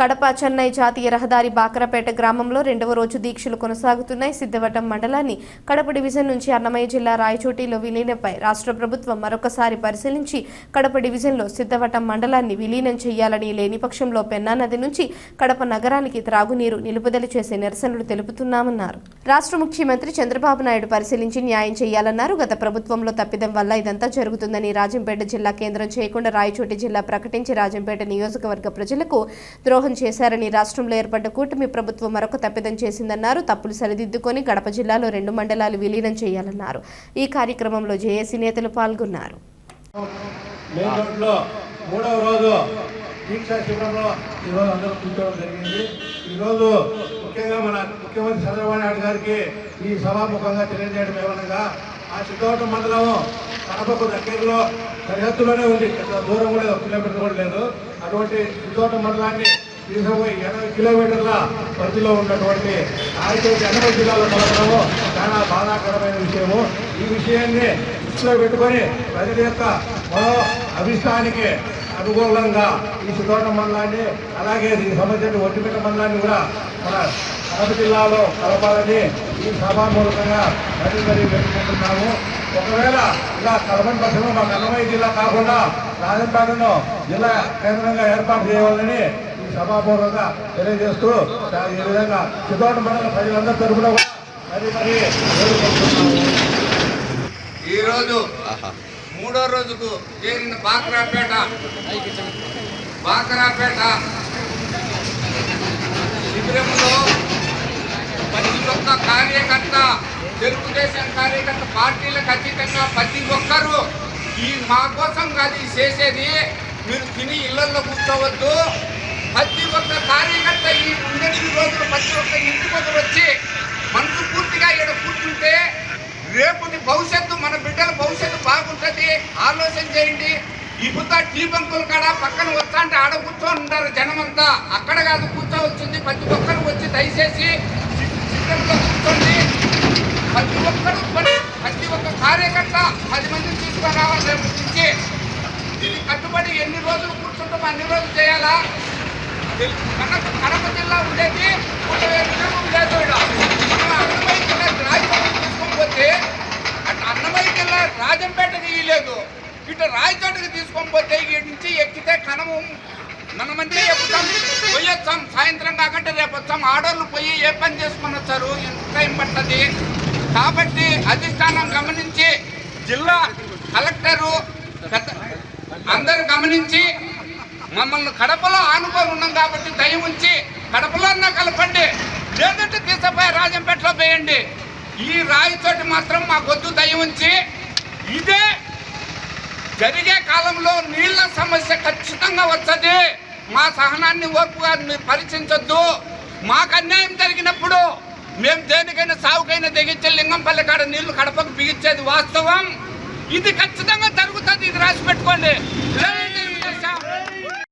కడప చెన్నై జాతీయ రహదారి బాకరపేట గ్రామంలో రెండవ రోజు దీక్షలు కొనసాగుతున్నాయి. సిద్ధవటం మండలాన్ని కడప డివిజన్ నుంచి అన్నమయ్య జిల్లా రాయచోటిలో విలీనంపై రాష్ట్ర ప్రభుత్వం మరొకసారి పరిశీలించి కడప డివిజన్లో సిద్ధవటం మండలాన్ని విలీనం చేయాలని, లేని పక్షంలో పెన్నా నది నుంచి కడప నగరానికి త్రాగునీరు నిలుపుదల చేసే నిరసనలు తెలుపుతున్నామన్నారు. రాష్ట్ర ముఖ్యమంత్రి చంద్రబాబు నాయుడు పరిశీలించి న్యాయం చేయాలన్నారు. గత ప్రభుత్వంలో తప్పిదం వల్ల ఇదంతా జరుగుతుందని, రాజంపేట జిల్లా కేంద్రం చేయకుండా రాయచోటి జిల్లా ప్రకటించి రాజంపేట నియోజకవర్గ ప్రజలకు ద్రోహం చేశారని, రాష్ట్రంలో ఏర్పడ్డ కూటమి ప్రభుత్వం మరొక తప్పిదం చేసిందన్నారు. తప్పులు సరిదిద్దుకొని కడప జిల్లాలో 2 మండలాలు విలీనం చేయాలన్నారు. ఈ కార్యక్రమంలో జేఏసీ నేతలు పాల్గొన్నారు. మూడవ రోజు దీక్షా శిబిరంలో ఈరోజు అందరూ కూర్చోవడం జరిగింది. ఈరోజు ముఖ్యంగా మన ముఖ్యమంత్రి చంద్రబాబు నాయుడు గారికి ఈ సభాముఖంగా తెలియజేయడం ఏమనగా, ఆ సిద్ధవటం మండలం కడపకు దగ్గరలో సరిహద్దులోనే ఉంది, దూరం కూడా 1 కిలోమీటర్ కూడా లేదు. అటువంటి సిద్ధవటం మండలాన్ని తీసుకుపోయి 80 కిలోమీటర్ల పరిధిలో ఉన్నటువంటి రాయచోటి అన్నమయ్య జిల్లాలో కలగడము చాలా బాధాకరమైన విషయము. ఈ విషయాన్ని దృష్టిలో పెట్టుకొని ప్రజల యొక్క మరో అభిష్టానికి అనుకూలంగా ఈ సిద్ధవటం మండలాన్ని, అలాగే దీనికి సంబంధించిన ఒట్టిమిట్ట మండలాన్ని కూడా మన కడప జిల్లాలో కలపాలని ఈ సభామూలకంగా మరీ వేడుకుంటున్నాము. ఒకవేళ ఇలా కలపని పక్షంలో మాకు అన్నమయ్య జిల్లా కాకుండా రాజంపేటను జిల్లా కేంద్రంగా ఏర్పాటు చేయాలని ఈ సభాపూర్వకంగా తెలియజేస్తూ ఈ విధంగా సిద్ధవటం మండల ప్రజలందరి తరఫున మరీ వేడుకుంటున్నాము. ఈరోజు మూడో రోజుకు చేరిన బాకరాపేట శిబిరంలో ప్రతి ఒక్క కార్యకర్త, తెలుగుదేశం కార్యకర్త, పార్టీలకు అతీతంగా ప్రతి ఒక్కరూ ఈ మా కోసం కాదు చేసేది, మీరు తిని ఇళ్లలో కూర్చోవద్దు. ప్రతి ఒక్క కార్యకర్త ఈ 8 రోజులు ప్రతి ఒక్క ఇంటికి వచ్చి మనసు పూర్తిగా ఇక్కడ కూర్చుంటే రేపటి భవిష్యత్తు, మన బిడ్డల భవిష్యత్తు బాగుంటుంది. ఆలోచన చేయండి. ఈ బుద్ధ టీ బంకులు కాడ పక్కన వస్తా అంటే ఆడ కూర్చొని ఉంటారు జనమంతా, అక్కడ కాదు కూర్చోవచ్చుంది. ప్రతి ఒక్కరు వచ్చి దయచేసి సిద్ధంలో కూర్చోండి. ప్రతి ఒక్క కార్యకర్త 10 మందిని తీసుకొని రావాలి. రేపు నుంచి ఇది కట్టుబడి ఎన్ని రోజులు కూర్చుంటామో అన్ని రోజులు చేయాలా. కడప జిల్లా ఉండేది 30,000 లేదు. అన్నమయ్య జిల్లా రాయచోటికి తీసుకొని పోతే అటు అన్నమయ్య జిల్లా రాజంపేటకి ఇయ్యలేదు, ఇటు రాయచోటికి తీసుకొని పోతే ఇటు నుంచి ఎక్కితే కనము మనమంటే ఎక్కుతాం, పోయొచ్చాం. సాయంత్రం కాకంటే రేపు వచ్చాం. ఆడోళ్ళు పోయి ఏ పని చేసుకొని వచ్చారు, ఎంత టైం పడుతుంది. కాబట్టి అధిష్టానం గమనించి, జిల్లా కలెక్టరు అందరూ గమనించి, మమ్మల్ని కడపలో ఆనుకొని ఉన్నాం కాబట్టి దయ ఉంచి కడపలో అన్నా కలపండి, లేదంటే తీసుకుపోయి రాజంపేటలో వేయండి. ఈ రాయచోటి మాత్రం మా గొద్దు దయ ఉంచి, ఇదే జరిగే కాలంలో నీళ్ల సమస్య ఖచ్చితంగా వస్తుంది. మా సహనాన్ని ఓర్పుగా మీరు పరీక్షించొద్దు. మాకు అన్యాయం జరిగినప్పుడు మేము దేనికైనా సాగుకైనా తెగించే లింగంపల్లి కాడ నీళ్లు కడపకు బిగించేది వాస్తవం. ఇది ఖచ్చితంగా జరుగుతుంది, ఇది రాసి పెట్టుకోండి.